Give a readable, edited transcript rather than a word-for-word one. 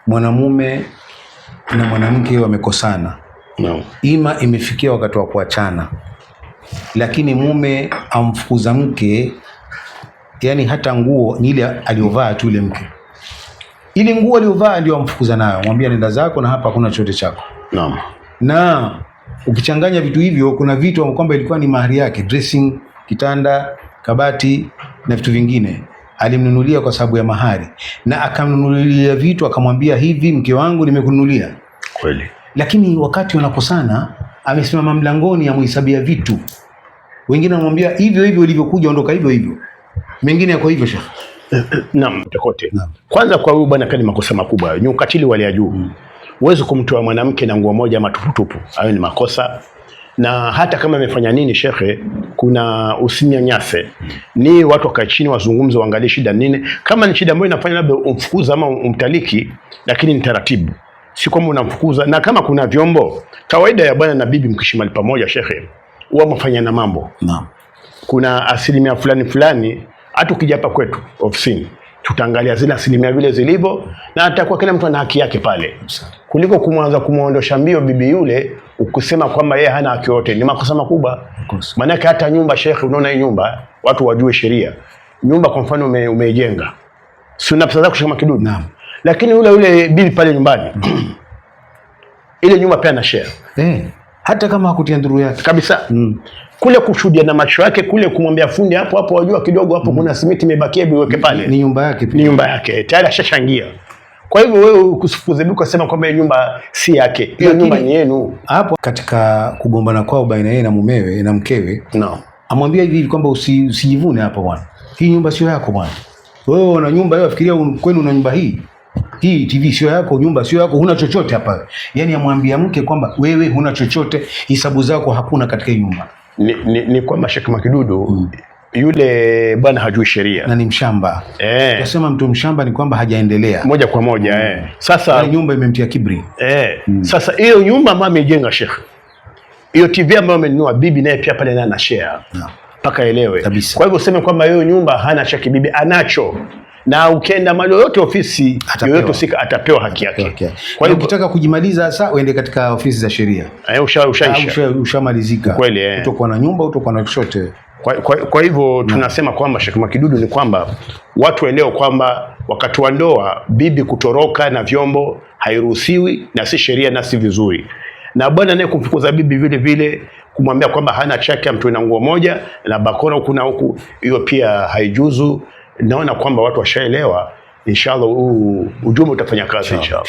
mwanamume na mwanamke wamekosana, no. Ima imefikia wakati wa kuachana, lakini mume amfukuza mke, yani hata nguo ni ile aliyovaa tu ile mke, ile nguo aliyovaa ndio amfukuza nayo, mwambia nenda zako na hapa hakuna chochote chako. Naam. Na ukichanganya vitu hivyo, kuna vitu kwamba ilikuwa ni mahari yake, dressing, kitanda, kabati na vitu vingine alimnunulia kwa sababu ya mahari, na akamnunulia vitu akamwambia hivi, mke wangu nimekununulia. Kweli. Lakini wakati wanakosana amesimama mlangoni amuhesabia vitu. Wengine wanamwambia hivyo hivyo ulivyokuja ondoka hivyo hivyo. Mengine yako hivyo Sheikh. Naam, kote. Kwanza kwa huyu bwana kani makosa makubwa, ni ukatili wa juu. Uweze kumtoa mwanamke na nguo moja ama tuputupu, hayo ni makosa. Na hata kama amefanya nini shekhe, kuna usinyanyase. Ni watu wakae chini wazungumze, waangalie shida nini. Kama ni shida ambayo inafanya labda umfukuza ama umtaliki, lakini ni taratibu. Si kwamba unamfukuza. Na kama kuna vyombo, kawaida ya bwana na bibi mkishimali pamoja shekhe, huwa mfanya na mambo. Naam. Kuna asilimia fulani, hata ukija hapa kwetu ofisini, tutaangalia zile asilimia vile zilivyo, na atakuwa kila mtu ana haki yake pale. Kuliko kumwanza kumuondosha mbio bibi yule ukisema kwamba yeye hana haki yote, ni makosa makubwa. Maana hata nyumba shekhe, unaona hii nyumba watu wajue sheria. Nyumba kwa mfano umeijenga, si una pesa zako kama kidudu. Naam. Lakini yule bibi pale nyumbani ile nyumba pia na share. Hata kama hakutia nduru yake kabisa. Kule kushuhudia na macho yake, kule kumwambia fundi hapo wajua kidogo hapo kuna simiti imebakia biweke pale. Ni nyumba yake pia. Ni nyumba yake. Tayari ashachangia. Kwa hivyo wewe ukusifuze bila kusema kwamba nyumba si yake. Hiyo nyumba ni yenu. Hapo katika kugombana kwao baina yeye na mumewe na mkewe, amwambia hivi kwamba usijivune hapa bwana. Hii nyumba sio yako bwana. Wewe una nyumba hiyo, fikiria kwenu una nyumba hii. Hii TV sio yako, nyumba sio yako, huna chochote hapa. Yaani amwambia mke kwamba wewe huna chochote, hisabu zako hakuna katika hii nyumba. Ni kwamba Sheikh Makidudu yule bwana hajui sheria na ni mshamba. Tunasema mtu mshamba ni kwamba hajaendelea moja kwa moja. Sasa nyumba imemtia kibri. Sasa hiyo nyumba ambayo amejenga Sheikh, hiyo TV ambayo amenunua bibi naye pia pale naye ana share. Mpaka elewe. Kwa hivyo useme kwamba hiyo nyumba hana chaki, bibi anacho. Na ukienda mahali yoyote ofisi yoyote usika atapewa haki yake. Kwa hiyo ukitaka kujimaliza sasa uende katika ofisi za sheria. Ushamalizika. Kweli. Utakuwa na nyumba, utakuwa na chochote. Kwa hivyo tunasema kwamba Sheikh Makidudu ni kwamba watu waelewe kwamba wakati wa ndoa bibi kutoroka na vyombo hairuhusiwi, na si sheria na si vizuri. Na bwana naye kumfukuza bibi vile vile, kumwambia kwamba hana chake, mtu na nguo moja na bakora huku na huku, hiyo pia haijuzu. Naona kwamba watu washaelewa. Inshallah ujumbe utafanya kazi inshallah.